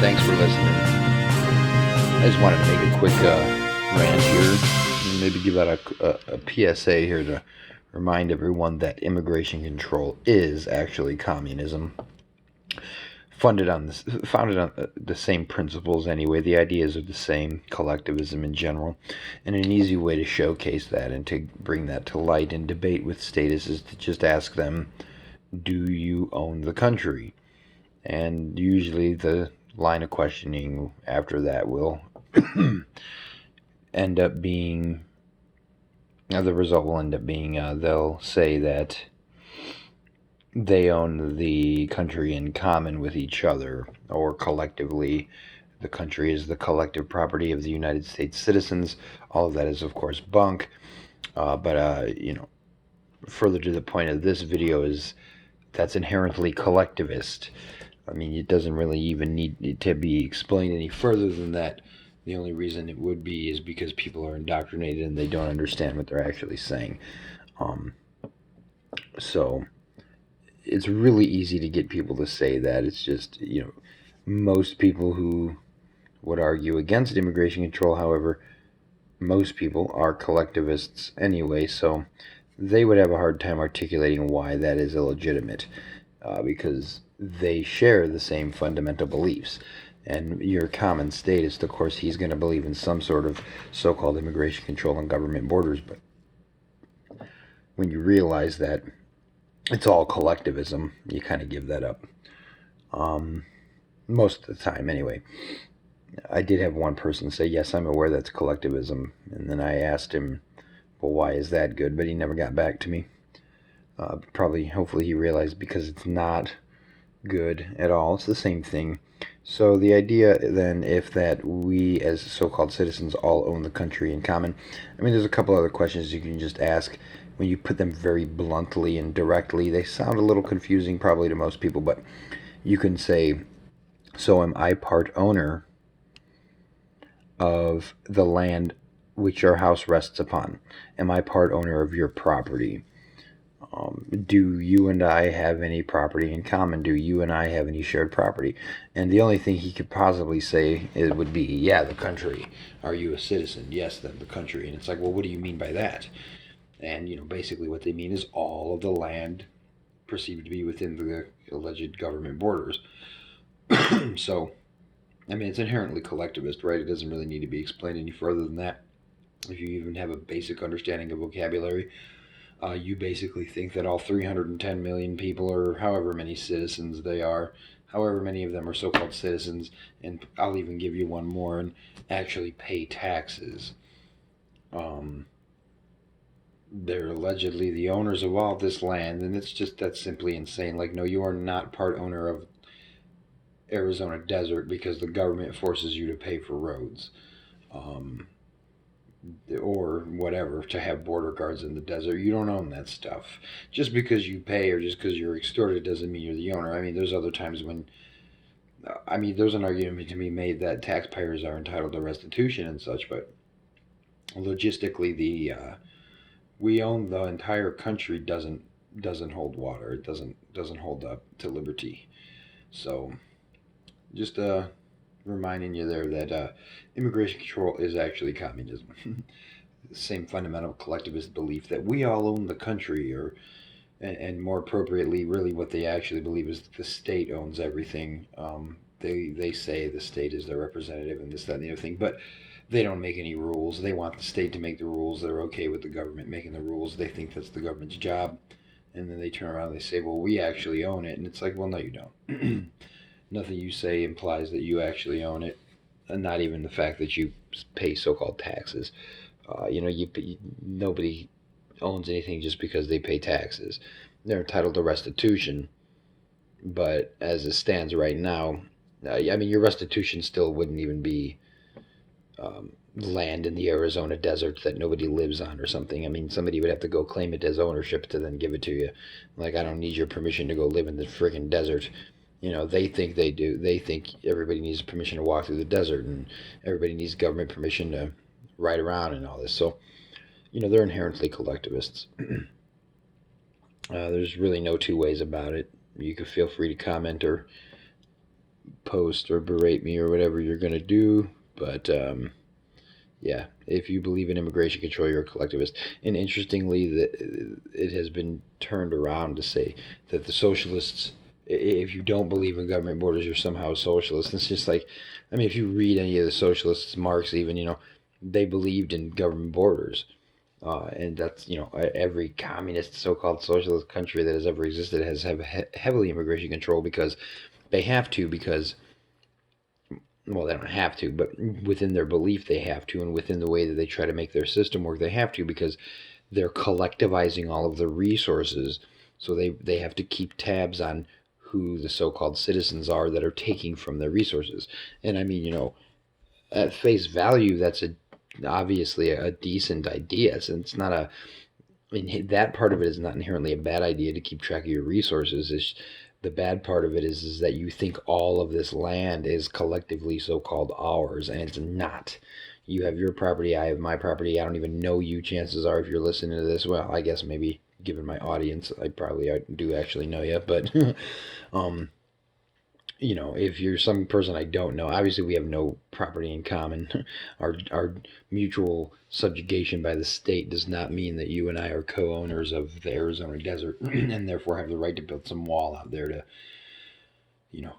Thanks for listening. I just wanted to make a quick rant here, and maybe give out a PSA here to remind everyone that immigration control is actually communism. Founded on the same principles anyway. The ideas are the same, collectivism in general, and an easy way to showcase that and to bring that to light in debate with statists is to just ask them, do you own the country? And usually the line of questioning after that will end up being, the result will end up being, they'll say that they own the country in common with each other, or collectively, the country is the collective property of the United States citizens. All of that is, of course, bunk. But further to the point of this video is that's inherently collectivist. I mean, it doesn't really even need to be explained any further than that. The only reason it would be is because people are indoctrinated and they don't understand what they're actually saying. So it's really easy to get people to say that. It's just, most people who would argue against immigration control, however, most people are collectivists anyway, so they would have a hard time articulating why that is illegitimate, because they share the same fundamental beliefs. And your common statist, of course, he's going to believe in some sort of so-called immigration control and government borders, but when you realize that it's all collectivism, you kind of give that up. Most of the time, anyway. I did have one person say, yes, I'm aware that's collectivism. And then I asked him, well, why is that good? But he never got back to me. Hopefully he realized because it's not good at all. It's the same thing. So the idea then, if that we as so-called citizens all own the country in common, I mean, there's a couple other questions you can just ask. When you put them very bluntly and directly, they sound a little confusing probably to most people, but you can say, so am I part owner of the land which your house rests upon? Am I part owner of your property? Do you and I have any property in common? Do you and I have any shared property? And the only thing he could possibly say it would be, yeah, the country. Are you a citizen? Yes, then the country. And it's like, well, what do you mean by that? And, basically what they mean is all of the land perceived to be within the alleged government borders. So, I mean, it's inherently collectivist, right? It doesn't really need to be explained any further than that. If you even have a basic understanding of vocabulary, you basically think that all 310 million people, or however many citizens they are, however many of them are so-called citizens, and I'll even give you one more, and actually pay taxes. They're allegedly the owners of all this land, and that's simply insane. Like, no, you are not part owner of Arizona desert because the government forces you to pay for roads. Or whatever, to have border guards in the desert. You don't own that stuff. Just because you pay or just because you're extorted doesn't mean you're the owner. I mean, there's other times when, there's an argument to be made that taxpayers are entitled to restitution and such, but logistically, we own the entire country doesn't hold water. It doesn't hold up to liberty. So, just reminding you there that immigration control is actually communism. The same fundamental collectivist belief that we all own the country, and more appropriately, really what they actually believe is that the state owns everything. They say the state is their representative and this, that, and the other thing, but they don't make any rules. They want the state to make the rules. They're okay with the government making the rules. They think that's the government's job. And then they turn around and they say, well, we actually own it. And it's like, well, no, you don't. Nothing you say implies that you actually own it, and not even the fact that you pay so-called taxes. Nobody owns anything just because they pay taxes. They're entitled to restitution, but as it stands right now, your restitution still wouldn't even be land in the Arizona desert that nobody lives on or something. I mean, somebody would have to go claim it as ownership to then give it to you. Like, I don't need your permission to go live in the friggin' desert. They think they do. They think everybody needs permission to walk through the desert, and everybody needs government permission to ride around and all this. So, they're inherently collectivists. There's really no two ways about it. You can feel free to comment or post or berate me or whatever you're going to do. But yeah, if you believe in immigration control, you're a collectivist. And interestingly, it has been turned around to say that the socialists, if you don't believe in government borders, you're somehow a socialist. It's just like, I mean, if you read any of the socialists, Marx even, they believed in government borders. And that's, every communist, so-called socialist country that has ever existed has heavily immigration control because they have to, because, well, they don't have to, but within their belief, they have to, and within the way that they try to make their system work, they have to, because they're collectivizing all of the resources. So they have to keep tabs on who the so-called citizens are that are taking from their resources. And I mean, at face value, that's obviously a decent idea. So it's not a, I mean, that part of it is not inherently a bad idea to keep track of your resources. The bad part of it is that you think all of this land is collectively so-called ours, and it's not. You have your property, I have my property. I don't even know you. Chances are, if you're listening to this, well, I guess maybe given my audience, I do actually know you. But um, if you're some person I don't know, obviously we have no property in common. Our mutual subjugation by the state does not mean that you and I are co-owners of the Arizona desert and therefore have the right to build some wall out there to, you know,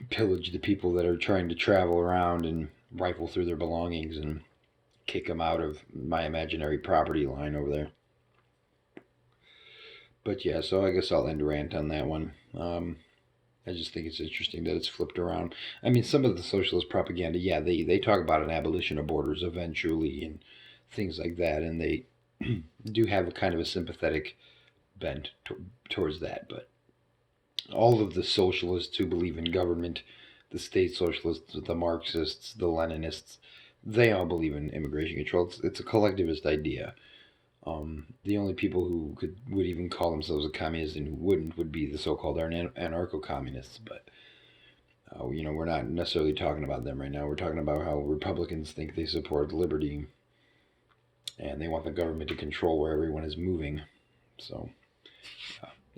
pillage the people that are trying to travel around and rifle through their belongings and kick them out of my imaginary property line over there. But yeah, so I guess I'll end rant on that one. I just think it's interesting that it's flipped around. I mean, some of the socialist propaganda, yeah, they talk about an abolition of borders eventually and things like that, and they do have a kind of a sympathetic bent towards that. But all of the socialists who believe in government, the state socialists, the Marxists, the Leninists, they all believe in immigration control. It's a collectivist idea. The only people who would even call themselves a communist and who wouldn't would be the so-called anarcho-communists. But we're not necessarily talking about them right now. We're talking about how Republicans think they support liberty and they want the government to control where everyone is moving. So,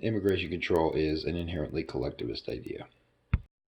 immigration control is an inherently collectivist idea.